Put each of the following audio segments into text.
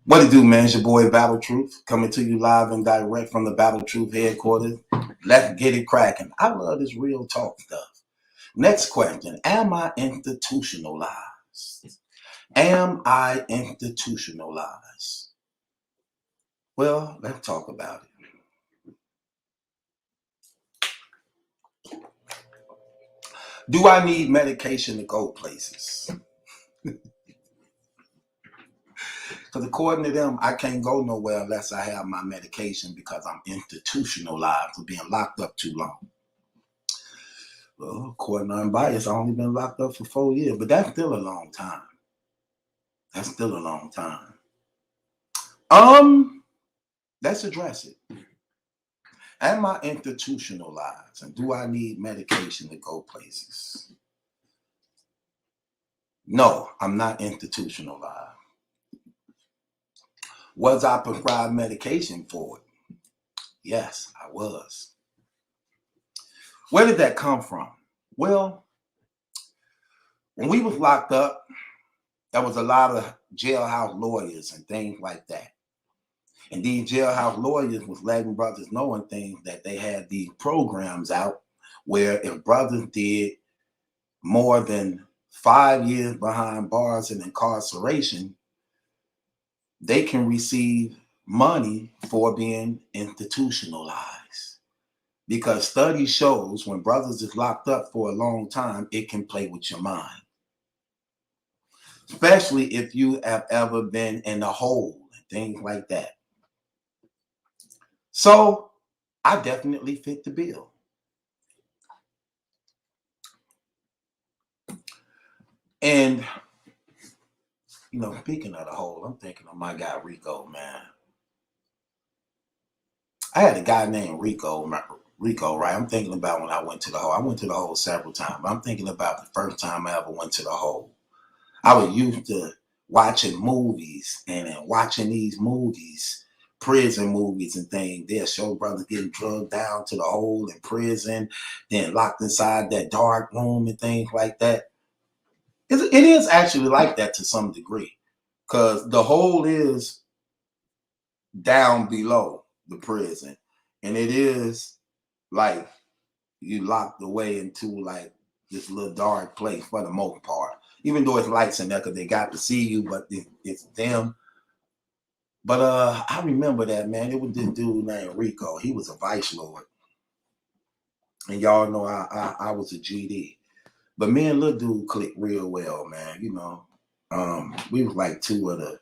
What it do, man? It's your boy Battle Truth coming to you live and direct from the Battle Truth headquarters. Let's get it cracking. I love this real talk stuff. Next question. Am I institutionalized? Am I institutionalized? Well, let's talk about it. Do I need medication to go places? Because according to them, I can't go nowhere unless I have my medication because I'm institutionalized for being locked up too long. Well, according to unbiased, I've only been locked up for 4 years, but that's still a long time. That's still a long time. Let's address it. Am I institutionalized and do I need medication to go places? No, I'm not institutionalized. Was I prescribed medication for it? Yes, I was. Where did that come from? Well, when we was locked up, there was a lot of jailhouse lawyers and things like that. And these jailhouse lawyers was letting brothers know and things that they had these programs out where if brothers did more than 5 years behind bars and incarceration, they can receive money for being institutionalized. Because study shows when brothers is locked up for a long time, it can play with your mind. Especially if you have ever been in a hole and things like that. So I definitely fit the bill. And, speaking of the hole, I'm thinking of my guy Rico, man. I had a guy named Rico, right? I'm thinking about when I went to the hole. I went to the hole several times, but I'm thinking about the first time I ever went to the hole. I was used to watching movies and watching these movies, prison movies and things. They'll show brothers getting drugged down to the hole in prison, then locked inside that dark room and things like that. It is actually like that to some degree because the hole is down below the prison. And it is like you locked away into like this little dark place for the most part. Even though it's lights in there because they got to see you, but it's them. But I remember that, man. It was this dude named Rico. He was a vice lord. And y'all know I was a GD. But me and little dude clicked real well, man. We was like two of the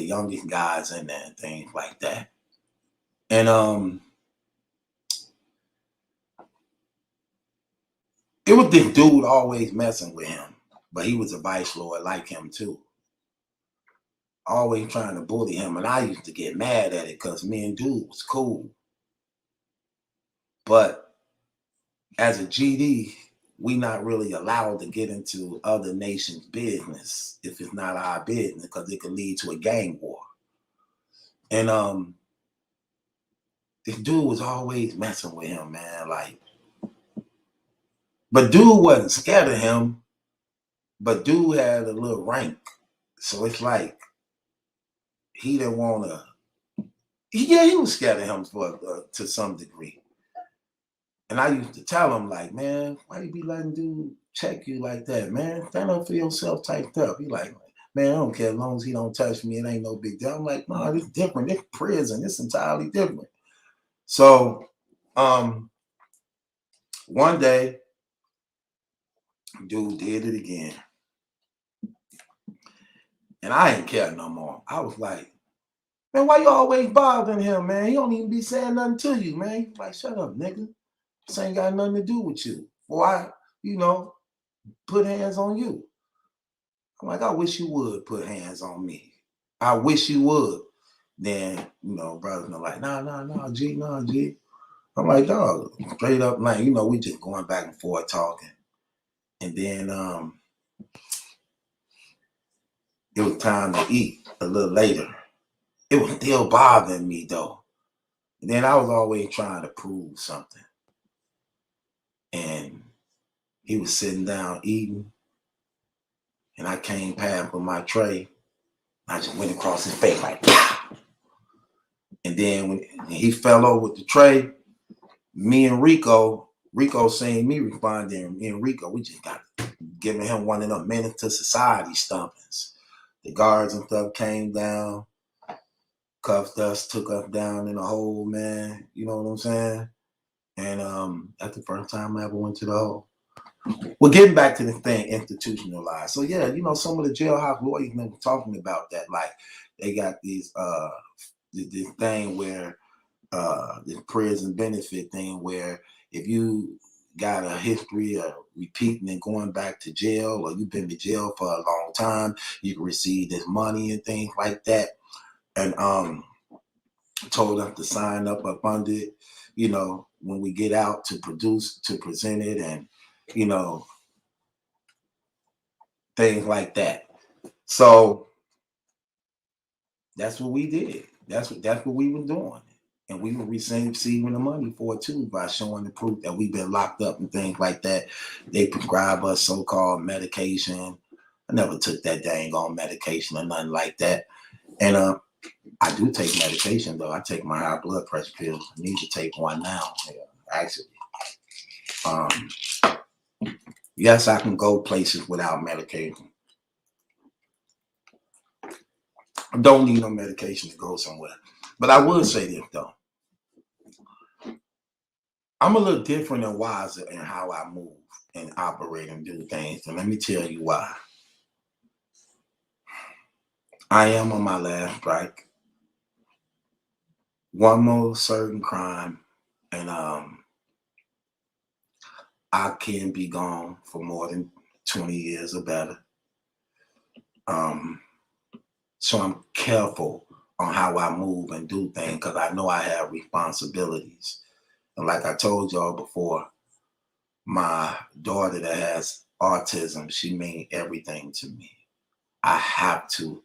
youngest guys in there and things like that. And it was this dude always messing with him, but he was a vice lord like him too. Always trying to bully him, and I used to get mad at it because me and dude was cool. But as a GD, we not really allowed to get into other nations' business if it's not our business because it could lead to a gang war. And this dude was always messing with him, man. But dude wasn't scared of him, but dude had a little rank. So it's like he didn't want to. Yeah, he was scared of him to some degree. And I used to tell him, like, man, why you be letting dude check you like that, man? Stand up for yourself type stuff. He like, man, I don't care as long as he don't touch me. It ain't no big deal. I'm like, no, this different. This prison. It's entirely different. So one day, dude did it again. And I ain't care no more. I was like, man, why you always bothering him, man? He don't even be saying nothing to you, man. He's like, shut up, nigga. This ain't got nothing to do with you. Why, put hands on you. I'm like, I wish you would put hands on me. I wish you would. Then, brothers are like, no, G, no, G. I'm like, dog, straight up, like, we just going back and forth talking. And then it was time to eat a little later. It was still bothering me, though. And then I was always trying to prove something. And he was sitting down eating. And I came past with my tray. I just went across his face like, pow. And then when he fell over with the tray, me and Rico seen me responding. Me and Rico, we just got giving him one of them menace to society stompings. The guards and stuff came down, cuffed us, took us down in the hole, man. You know what I'm saying? And that's the first time I ever went to the hole. Well, getting back to the thing, institutionalized. So yeah, some of the jailhouse lawyers were talking about that. Like they got these this thing where this prison benefit thing where if you got a history of repeating and going back to jail, or you've been to jail for a long time, you can receive this money and things like that. And told us to sign up under it, when we get out to present it, and things like that. So that's what we did. That's what we were doing. And we were receiving the money for it too, by showing the proof that we've been locked up and things like that. They prescribe us so-called medication. I never took that dang on medication or nothing like that. And I do take medication though. I take my high blood pressure pills. I need to take one now, actually. Yes, I can go places without medication. I don't need no medication to go somewhere. But I will say this though. I'm a little different and wiser in how I move and operate and do things. And let me tell you why. I am on my last strike. One more certain crime, and I can be gone for more than 20 years or better. So I'm careful on how I move and do things because I know I have responsibilities. And like I told y'all before, my daughter that has autism, she means everything to me. I have to.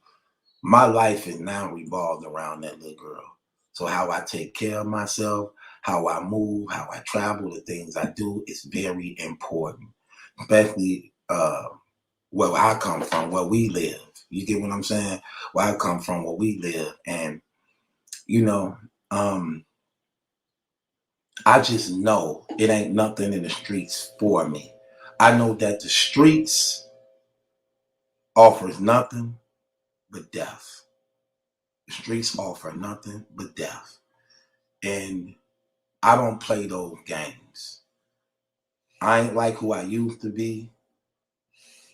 My life is now revolved around that little girl. So how I take care of myself, how I move, how I travel, the things I do is very important, especially where I come from, where we live. You get what I'm saying? Where I come from, where we live. And, I just know it ain't nothing in the streets for me. I know that the streets offers nothing but death. The streets offer nothing but death. And I don't play those games. I ain't like who I used to be,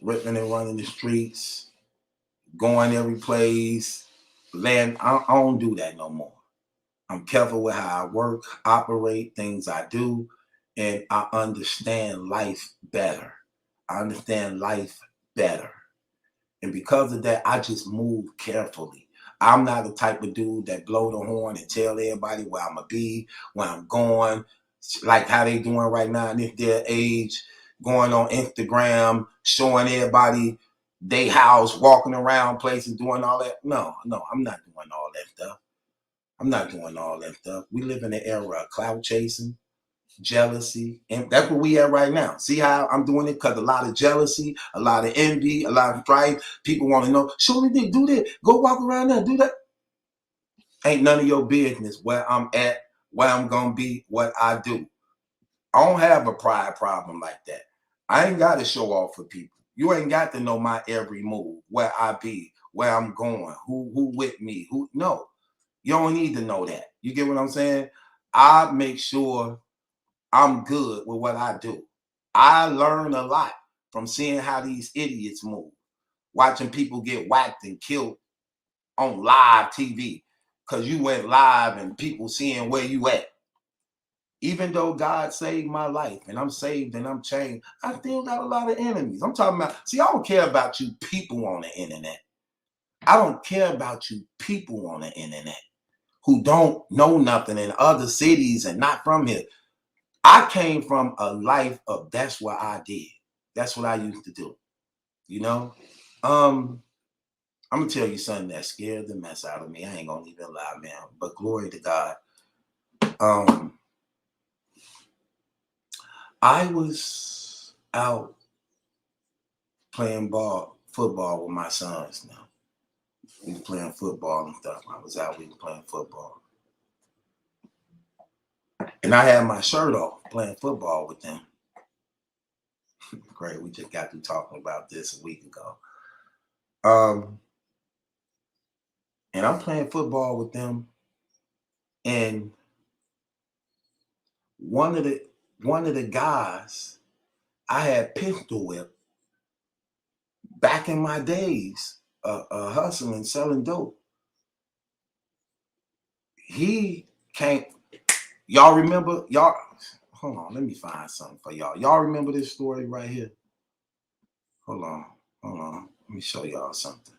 ripping and running the streets, going every place, land. I don't do that no more. I'm careful with how I work, operate, things I do, and I understand life better. I understand life better. And because of that, I just move carefully. I'm not the type of dude that blow the horn and tell everybody where I'm going to be, where I'm going, like how they doing right now in this their age, going on Instagram, showing everybody they house, walking around places, doing all that. No, I'm not doing all that stuff. I'm not doing all that stuff. We live in an era of clout chasing, jealousy, and that's what we at right now. See how I'm doing it? Because a lot of jealousy, a lot of envy, a lot of strife. People want to know, show me this, do that, go walk around there, do that. Ain't none of your business where I'm at, where I'm gonna be, what I do. I don't have a pride problem like that. I ain't got to show off for people. You ain't got to know my every move, where I be, where I'm going, who with me, who. No, you don't need to know that. You get what I'm saying? I make sure I'm good with what I do. I learn a lot from seeing how these idiots move, watching people get whacked and killed on live TV because you went live and people seeing where you at. Even though God saved my life and I'm saved and I'm changed, I still got a lot of enemies. I'm talking about, see, I don't care about you people on the internet. I don't care about you people on the internet who don't know nothing in other cities and not from here. I came from a life of that's what I did. That's what I used to do. I'm gonna tell you something that scared the mess out of me. I ain't gonna even lie, man. But glory to God. I was out playing football with my sons now. We was playing football and stuff. I was out, we were playing football. And I had my shirt off playing football with them. Great, we just got through talking about this a week ago. And I'm playing football with them. And one of the guys I had pistol whipped back in my days, hustling, selling dope. He can't. Y'all remember? Y'all, hold on. Let me find something for y'all. Y'all remember this story right here? Hold on. Let me show y'all something.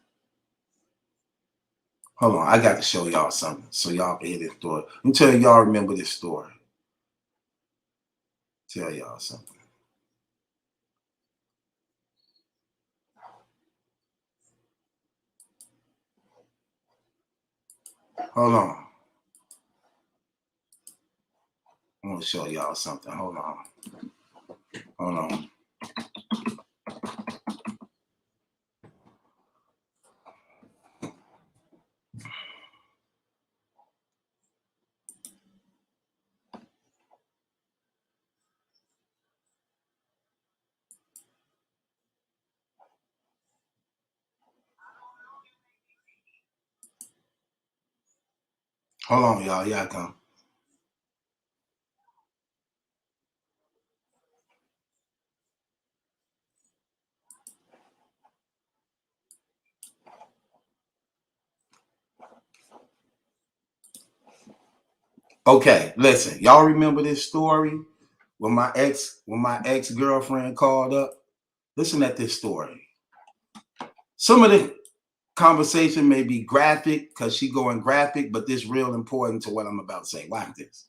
Hold on. I got to show y'all something so y'all can hear this story. Let me tell y'all remember this story. Tell y'all something. Hold on. I want to show y'all something. Hold on. Hold on. Hold on, y'all. Here I come. Okay, listen. Y'all remember this story when my ex-girlfriend called up? Listen at this story. Some of the conversation may be graphic because she going graphic, but this real important to what I'm about to say. Watch this.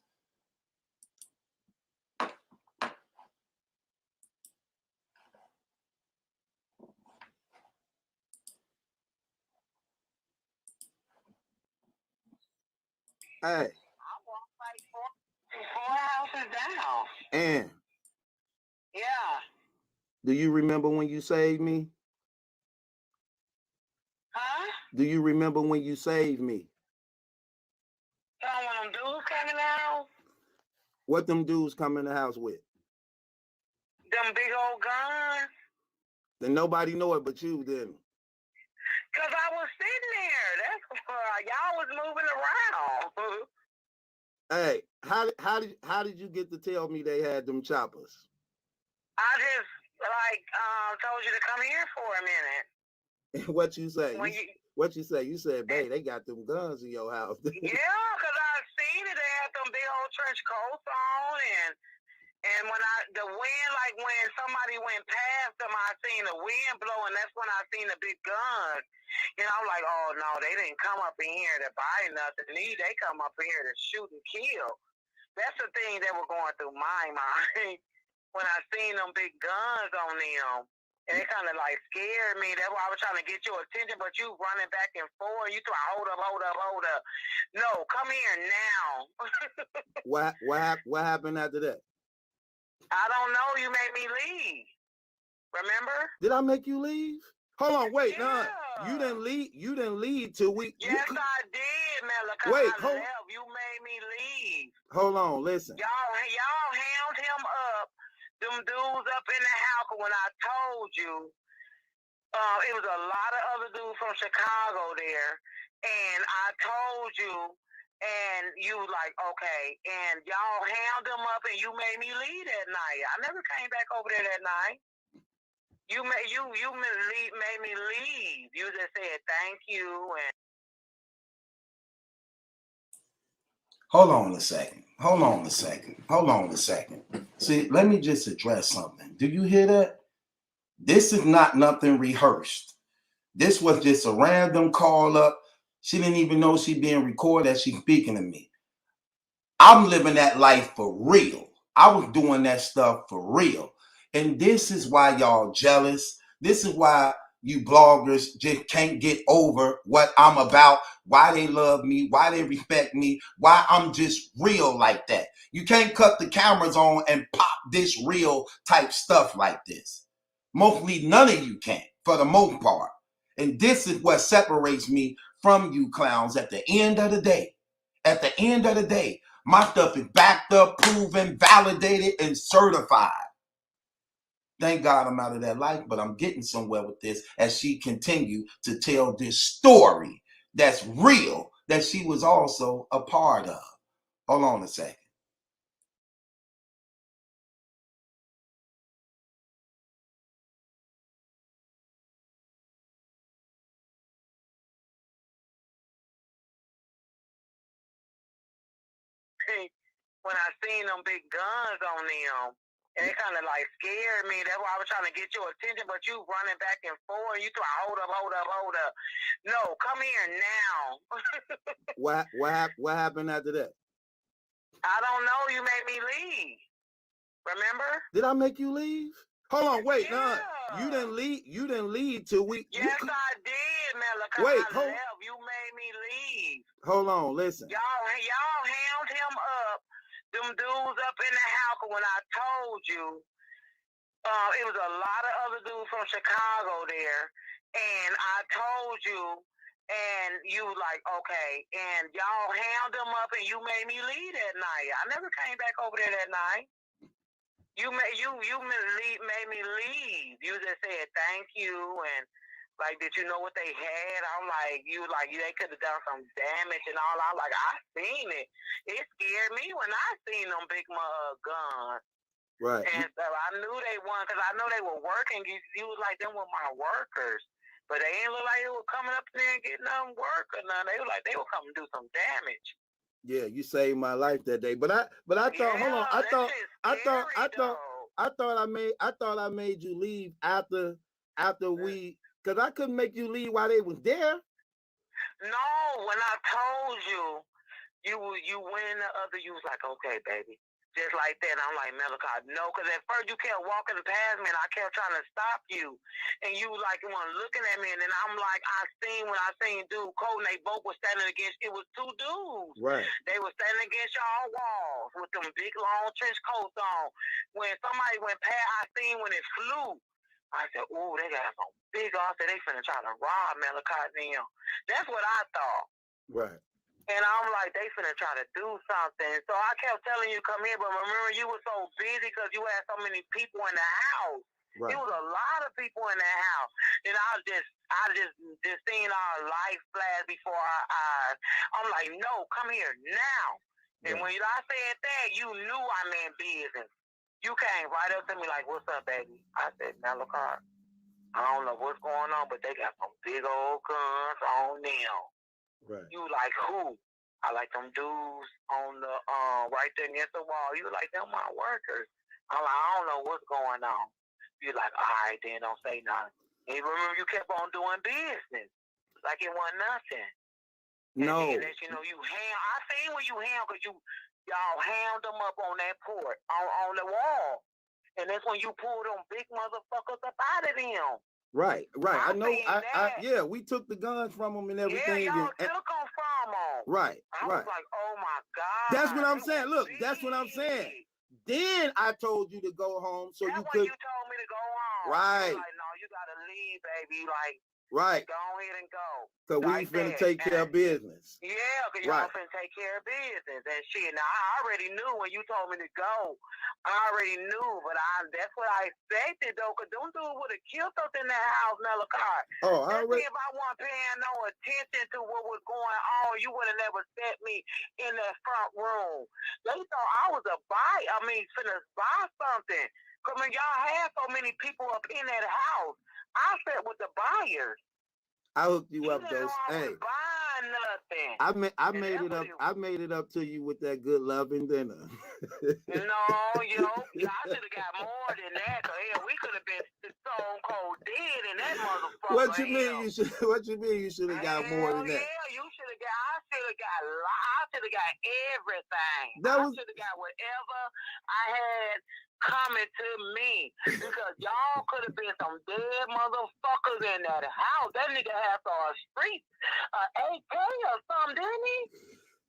Hey. Four houses down. And Yeah. do you remember when you saved me? Huh? Do you remember when you saved me? When them dudes came in the house? What them dudes come in the house with? Them big old guns? Then nobody know it but you, didn't? Because I was sitting there. That's y'all was moving around. Hey, how did you get to tell me they had them choppers? I just told you to come here for a minute. What you say? What you say? You said, babe, they got them guns in your house. Yeah, because I seen it. They had them big old trench coats on, and when the wind, like when somebody went past them, I seen the wind blow, and that's when I seen the big guns. And I'm like, oh no, they didn't come up in here to buy nothing. They come up in here to shoot and kill. That's the thing that was going through my mind when I seen them big guns on them. And it kind of like scared me. That's why I was trying to get your attention, but you running back and forth. You try, hold up. No, come here now. What happened after that? I don't know. You made me leave. Remember? Did I make you leave? Hold on, wait, yeah. No. You didn't leave till we. Yes, I did, Maliki. Wait, I left. You made me leave. Hold on, listen. Y'all hound him up. Them dudes up in the house. When I told you, it was a lot of other dudes from Chicago there, and I told you, and you was like, okay, and y'all hound them up, and you made me leave that night. I never came back over there that night. You made me leave. You just said thank you and. Hold on a second. See, let me just address something. Do you hear that? This is not nothing rehearsed. This was just a random call up. She didn't even know she being recorded as she's speaking to me. I'm living that life for real. I was doing that stuff for real. And this is why y'all jealous. This is why you bloggers just can't get over what I'm about, why they love me, why they respect me, why I'm just real like that. You can't cut the cameras on and pop this real type stuff like this. Mostly none of you can, for the most part. And this is what separates me from you clowns at the end of the day. At the end of the day, my stuff is backed up, proven, validated, and certified. Thank God I'm out of that life, but I'm getting somewhere with this as she continued to tell this story that's real, that she was also a part of. Hold on a second. When I seen them big guns on them, and it kind of like scared me. That's why I was trying to get your attention, but you running back and forth. You try, hold up. No, come here now. What happened after that? I don't know. You made me leave. Remember? Did I make you leave? Hold on, wait, yeah. no, you didn't leave. You didn't leave till we. Yes, I did, Maliki. Wait, I left. You made me leave. Hold on, listen. Y'all hammed him up. Them dudes up in the house. When I told you, it was a lot of other dudes from Chicago there, and I told you, and you like, okay, and y'all hammed them up, and you made me leave that night. I never came back over there that night. You made me leave. You just said thank you, and like, did you know what they had? I'm like, they could have done some damage and all. I'm like, I seen it. It scared me when I seen them big guns. Right. And so I knew they won because I know they were working. You was like, them were my workers. But they ain't look like they were coming up there and getting them work or nothing. They were like, they were coming to do some damage. Yeah, you saved my life that day. But I thought, yeah, hold on, I thought I made you leave after we, because I couldn't make you leave while they was there. No, when I told you, you went in the other, you was like, okay, baby. Just like that. I'm like, Maliki, no, because at first you kept walking past me and I kept trying to stop you. And you like one looking at me, and then I'm like, when I seen dude Cole, and they both were standing against, it was two dudes. Right. They were standing against y'all walls with them big long trench coats on. When somebody went past, I seen when it flew. I said, ooh, they got some big off that they finna try to rob Maliki now. That's what I thought. Right. And I'm like, they finna try to do something. So I kept telling you come here, but remember you were so busy because you had so many people in the house. Right. It was a lot of people in that house. And I just seen our life flash before our eyes. I'm like, no, come here now. And when I said that, you knew I meant business. You came right up to me like, what's up, baby? I said, Maliki, I don't know what's going on, but they got some big old guns on them. Right. You like who? I like them dudes on the right there against the wall. You like them my workers. I'm like, I don't know what's going on. You like, all right, then don't say nothing. And remember, you kept on doing business like it wasn't nothing. No. And then, you know, I seen when you because y'all hammed them up on that port on the wall, and that's when you pulled them big motherfuckers up out of them. Right. I know. Yeah, we took the guns from them and everything. Yeah, y'all took them from them. Right. I was like, oh my God. That's what I'm saying. Look, that's what I'm saying. Then I told you to go home so you could. You told me to go home. Right. Like, no, you gotta leave, baby. Like, right. Go ahead and go. Cause we finna take care of business. Yeah, cause y'all finna take care of business and shit. Now I already knew when you told me to go. I already knew, but that's what I expected though. Cause them dudes would have killed us in that house, Maliki. Oh, I already. If I wasn't paying no attention to what was going on, you would have never set me in that front room. They thought I was finna buy something. Cause when y'all had so many people up in that house, I sat with the buyers. I hooked you up, though. Hey, I made it up. I made it up to you with that good loving dinner. No, y'all should have got more than that. Cause hell, we could have been stone cold dead in that motherfucker. What you mean? You should have got more than that? Yeah, you should have got. I should have got everything. I should have got whatever I had coming to me, because y'all could have been some dead motherfuckers in that house. That nigga had a street, AK or something, didn't he?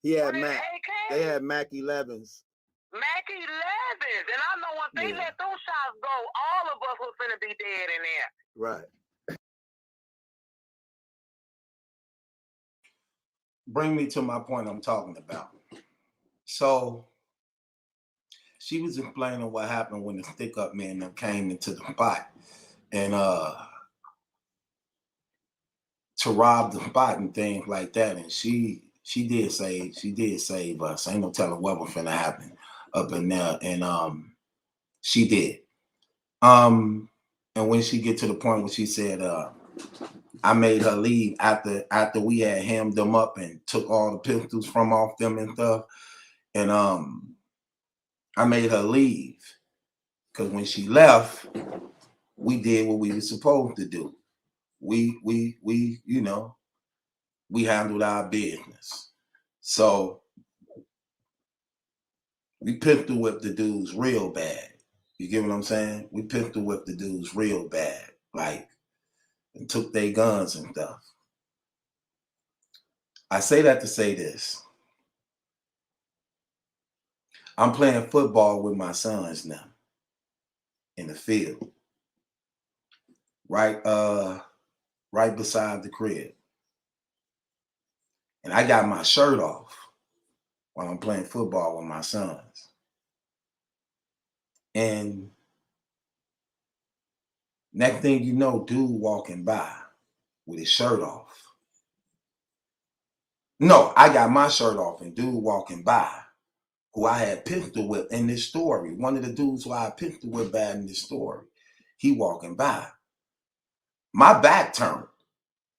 He had Mac. They had Mac 11s. Mac 11s, and I know when they let those shots go, all of us was finna be dead in there. Right. bring me to my point I'm talking about. So she was explaining what happened when the stick up man that came into the spot and to rob the spot and things like that. And she did save us. Ain't no telling what was finna happen up in there. And she did. And when she get to the point where she said, I made her leave after we had hemmed them up and took all the pistols from off them and stuff. And I made her leave. Because when she left, we did what we were supposed to do. We you know, we handled our business. So we pistol whipped the dudes real bad. You get what I'm saying? We pistol whipped the dudes real bad, like, and took their guns and stuff. I say that to say this. I'm playing football with my sons now in the field, right right beside the crib. And I got my shirt off while I'm playing football with my sons. And next thing you know, dude walking by with his shirt off. No, I got my shirt off and dude walking by who I had pistol whipped in this story. One of the dudes who I had pistol whipped bad in this story. He walking by. My back turned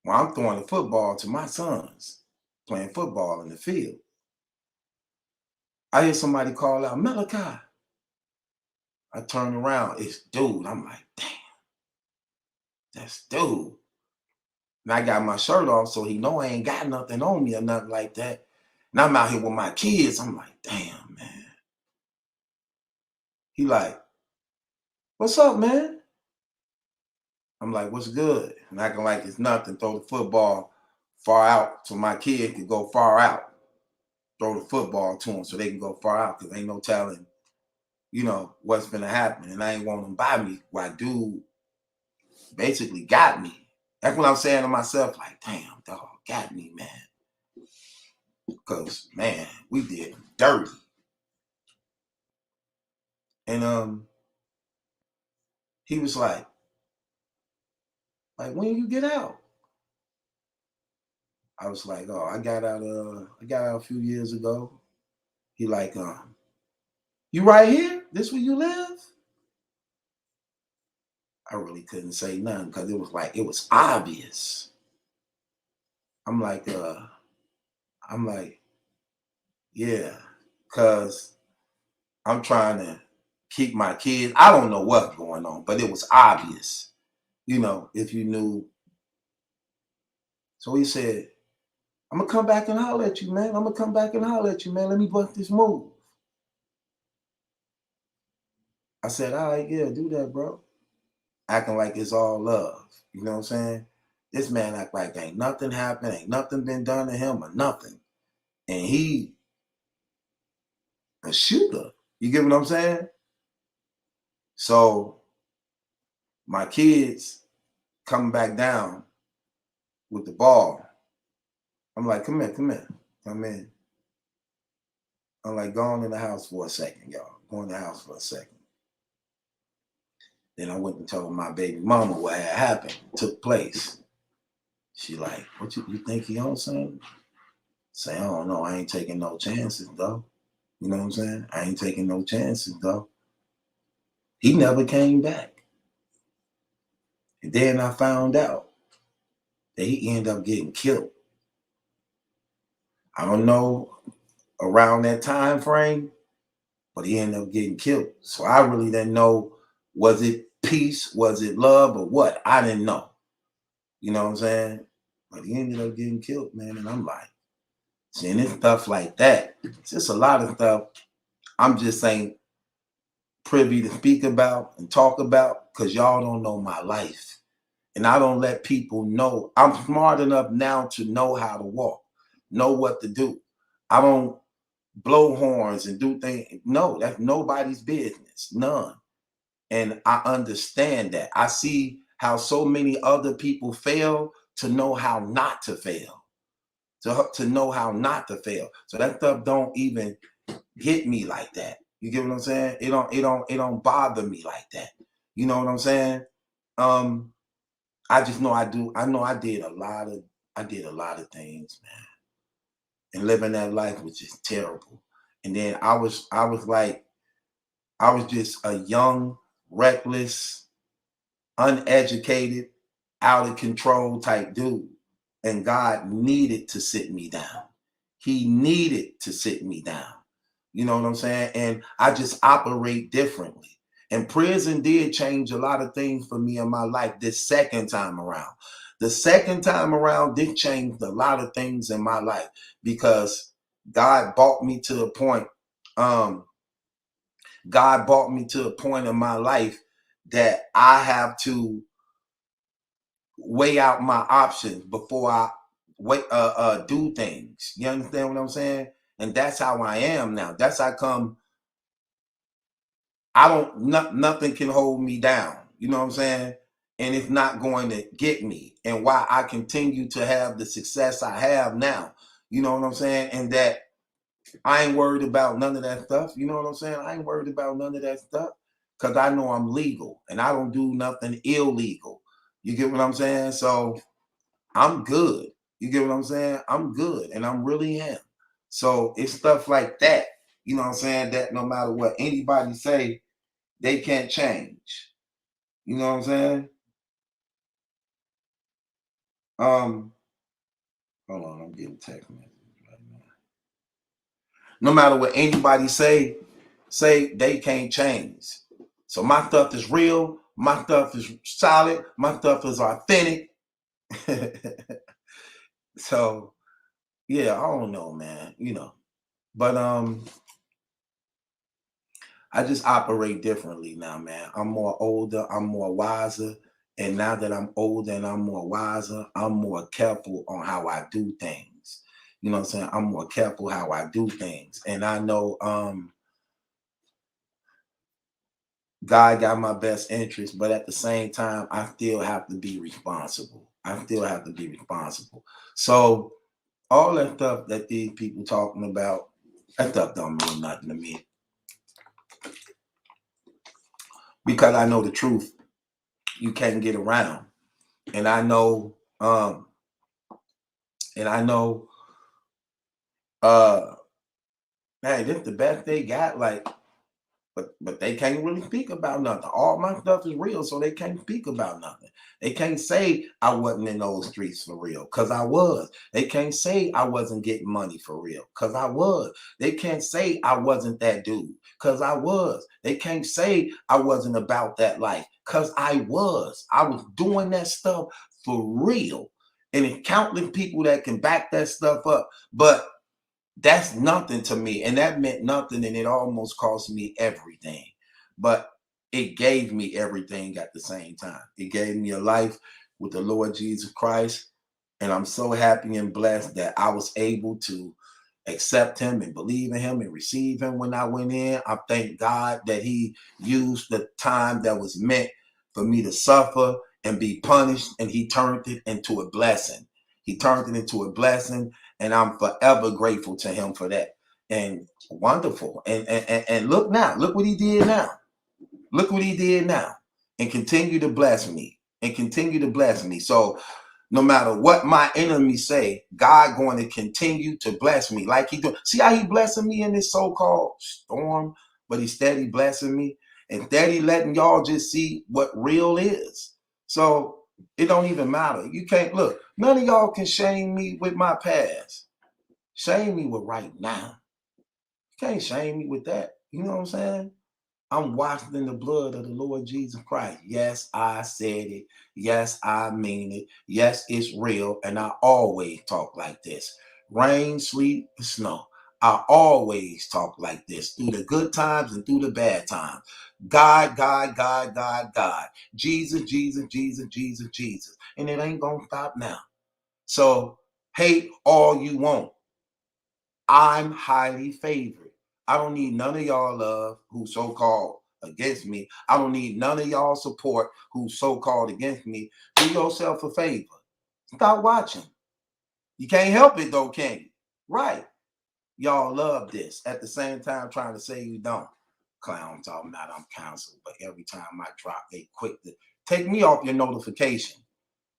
while I'm throwing the football to my sons playing football in the field. I hear somebody call out, Maliki. I turn around, it's dude. I'm like, damn, that's dude. And I got my shirt off, so he know I ain't got nothing on me or nothing like that. And I'm out here with my kids. I'm like, damn, man. He like, what's up, man? I'm like, what's good? And acting like it's nothing. Throw the football far out so my kid can go far out. Throw the football to them so they can go far out because ain't no telling, you know, what's gonna happen. And I ain't want them by me. Why dude basically got me. That's what I'm saying to myself, like, damn, dog, got me, man. Because, man, we did dirty. And he was like, when you get out? I was like, oh, I got out a few years ago. He like, you right here? This where you live? I really couldn't say nothing because it was obvious. I'm like, yeah, because I'm trying to keep my kids. I don't know what's going on, but it was obvious, you know, if you knew. So he said, I'm gonna come back and holler at you, man. I'm gonna come back and holler at you, man. Let me bust this move. I said, all right, yeah, do that, bro. Acting like it's all love. You know what I'm saying? This man act like ain't nothing happened, ain't nothing been done to him or nothing. And he a shooter. You get what I'm saying? So my kids coming back down with the ball. I'm like, come here, come in. I'm like, go on in the house for a second, y'all. Go in the house for a second. Then I went and told my baby mama what had happened, took place. She like, what you think he on something? Say, I don't know. I ain't taking no chances, though. You know what I'm saying? I ain't taking no chances, though. He never came back. And then I found out that he ended up getting killed. I don't know around that time frame, but he ended up getting killed. So I really didn't know, was it peace, was it love, or what? I didn't know. You know what I'm saying? But he ended up getting killed, man. And I'm like, seeing this stuff like that, it's just a lot of stuff I'm just saying privy to speak about and talk about because y'all don't know my life. And I don't let people know. I'm smart enough now to know how to walk, know what to do. I don't blow horns and do things. No, that's nobody's business. None. And I understand that. I see how so many other people fail to know how not to fail. to know how not to fail. So that stuff don't even get me like that. You get what I'm saying? It don't bother me like that. You know what I'm saying? I just know I do. I know I did a lot of things, man. And living that life was just terrible. And then I was just a young, reckless, uneducated, out of control type dude. And God needed to sit me down. He needed to sit me down. You know what I'm saying? And I just operate differently. And prison did change a lot of things for me in my life this second time around. The second time around did change a lot of things in my life because God brought me to a point. God brought me to a point in my life that I have to weigh out my options before I do things. You understand what I'm saying? And that's how I am now. That's how come nothing can hold me down. You know what I'm saying? And it's not going to get me. And why I continue to have the success I have now. You know what I'm saying? And that I ain't worried about none of that stuff. You know what I'm saying? I ain't worried about none of that stuff because I know I'm legal and I don't do nothing illegal. You get what I'm saying? So I'm good. You get what I'm saying? I'm good and I'm really am. So it's stuff like that, you know what I'm saying, that no matter what anybody say, they can't change. You know what I'm saying? Hold on, I'm getting text messages right now. No matter what anybody say they can't change. So my stuff is real, my stuff is solid, my stuff is authentic. So yeah, I don't know, man. You know. But I just operate differently now, man. I'm more older, I'm more wiser. And now that I'm older and I'm more wiser, I'm more careful on how I do things. You know what I'm saying? I'm more careful how I do things. And I know God got my best interest, but at the same time, I still have to be responsible. I still have to be responsible. So all that stuff that these people talking about, that stuff don't mean nothing to me. Because I know the truth. You can't get around. And I know, hey, this the best they got, like, but they can't really speak about nothing. All my stuff is real, so they can't speak about nothing. They can't say I wasn't in those streets for real, because I was. They can't say I wasn't getting money for real, because I was. They can't say I wasn't that dude, because I was. They can't say I wasn't about that life, because I was. I was doing that stuff for real. And it's countless people that can back that stuff up. But that's nothing to me. And that meant nothing. And it almost cost me everything. But it gave me everything at the same time. It gave me a life with the Lord Jesus Christ. And I'm so happy and blessed that I was able to accept him and believe in him and receive him when I went in. I thank God that he used the time that was meant for me to suffer and be punished, and he turned it into a blessing. He turned it into a blessing, and I'm forever grateful to him for that. And wonderful. And look now, look what he did now. Look what he did now. And continue to bless me. And continue to bless me. So no matter what my enemies say, God going to continue to bless me like he do. See how he blessing me in this so-called storm, but he's steady blessing me and steady letting y'all just see what real is. So it don't even matter. You can't look. None of y'all can shame me with my past. Shame me with right now. You can't shame me with that. You know what I'm saying? I'm washed in the blood of the Lord Jesus Christ. Yes, I said it. Yes, I mean it. Yes, it's real. And I always talk like this. Rain, sleet, snow. I always talk like this through the good times and through the bad times. God, God, God, God, God. Jesus, Jesus, Jesus, Jesus, Jesus. And it ain't going to stop now. So hate all you want. I'm highly favored. I don't need none of y'all love who so-called against me. I don't need none of y'all support who so-called against me. Do yourself a favor. Stop watching. You can't help it though, can you? Right. Y'all love this. At the same time, trying to say you don't. Clown talking about I'm canceled, but every time I drop, they quick to take me off your notification.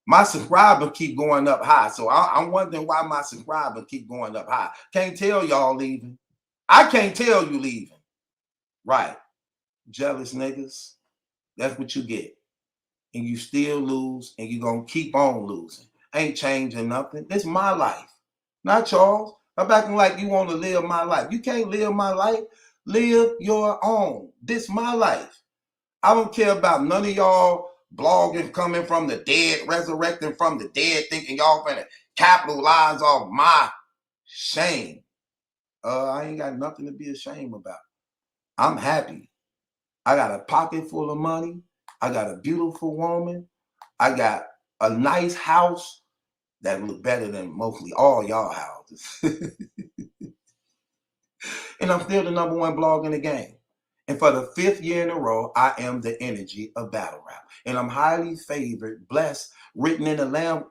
My subscriber keep going up high. So I'm wondering why my subscriber keep going up high. Can't tell y'all leaving. I can't tell you leaving. Right. Jealous niggas. That's what you get. And you still lose, and you're going to keep on losing. Ain't changing nothing. It's my life. Not y'all's. I'm acting like you want to live my life. You can't live my life. Live your own. This my life. I don't care about none of y'all blogging coming from the dead, resurrecting from the dead, thinking y'all finna capitalize off my shame. I ain't got nothing to be ashamed about. I'm happy. I got a pocket full of money. I got a beautiful woman. I got a nice house that look better than mostly all y'all houses. And I'm still the #1 blog in the game. And for the 5th year in a row, I am the energy of battle rap. And I'm highly favored, blessed, written in the Lamb.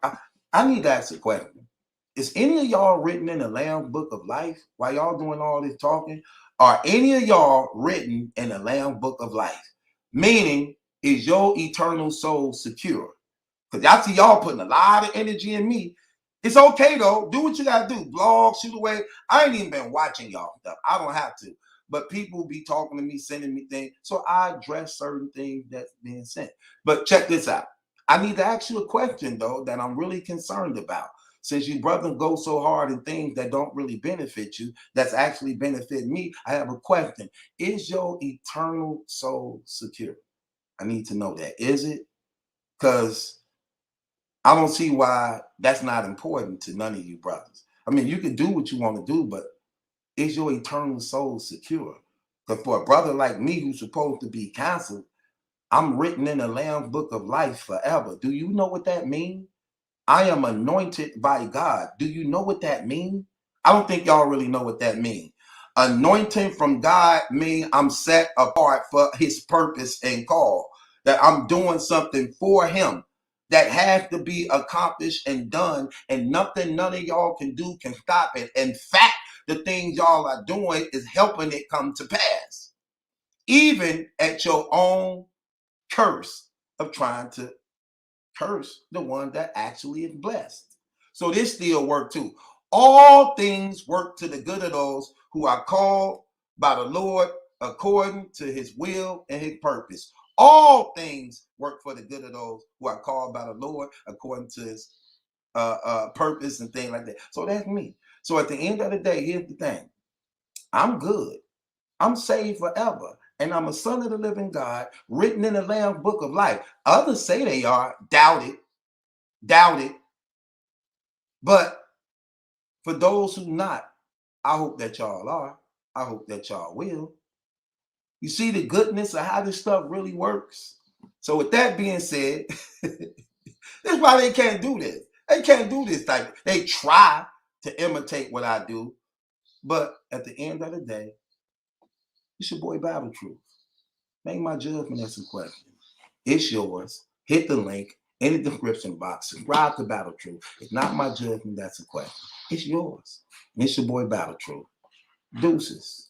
I need to ask a question. Is any of y'all written in the Lamb book of life while y'all doing all this talking? Are any of y'all written in the Lamb book of life? Meaning, is your eternal soul secure? Because I see y'all putting a lot of energy in me. It's okay though. Do what you gotta do. Blog, shoot away. I ain't even been watching y'all stuff. I don't have to. But people be talking to me, sending me things. So I address certain things that's being sent. But check this out. I need to ask you a question though that I'm really concerned about. Since you brother go so hard in things that don't really benefit you, that's actually benefit me, I have a question. Is your eternal soul secure? I need to know that. Is it? Because I don't see why that's not important to none of you brothers. I mean, you can do what you want to do, but is your eternal soul secure? Because for a brother like me who's supposed to be canceled, I'm written in the Lamb's book of life forever. Do you know what that means? I am anointed by God. Do you know what that means? I don't think y'all really know what that means. Anointing from God means I'm set apart for his purpose and call. That I'm doing something for him that has to be accomplished and done, and nothing none of y'all can do can stop it. In fact, the things y'all are doing is helping it come to pass. Even at your own curse of trying to curse the one that actually is blessed. So this still work too. All things work to the good of those who are called by the Lord according to his will and his purpose. All things work for the good of those who are called by the Lord according to his purpose and things like that. So that's me. So at the end of the day, here's the thing. I'm good. I'm saved forever. And I'm a son of the living God, written in the Lamb's book of life. Others say they are, doubt it. Doubt it. But for those who not, I hope that y'all are. I hope that y'all will. You see the goodness of how this stuff really works. So with that being said, that's why they can't do this. They can't do this type. They try to imitate what I do. But at the end of the day, it's your boy Battle Truth. Make my judgment as a question. It's yours. Hit the link in the description box. Subscribe to Battle Truth. It's not my judgment, that's a question. It's yours. And it's your boy Battle Truth. Deuces.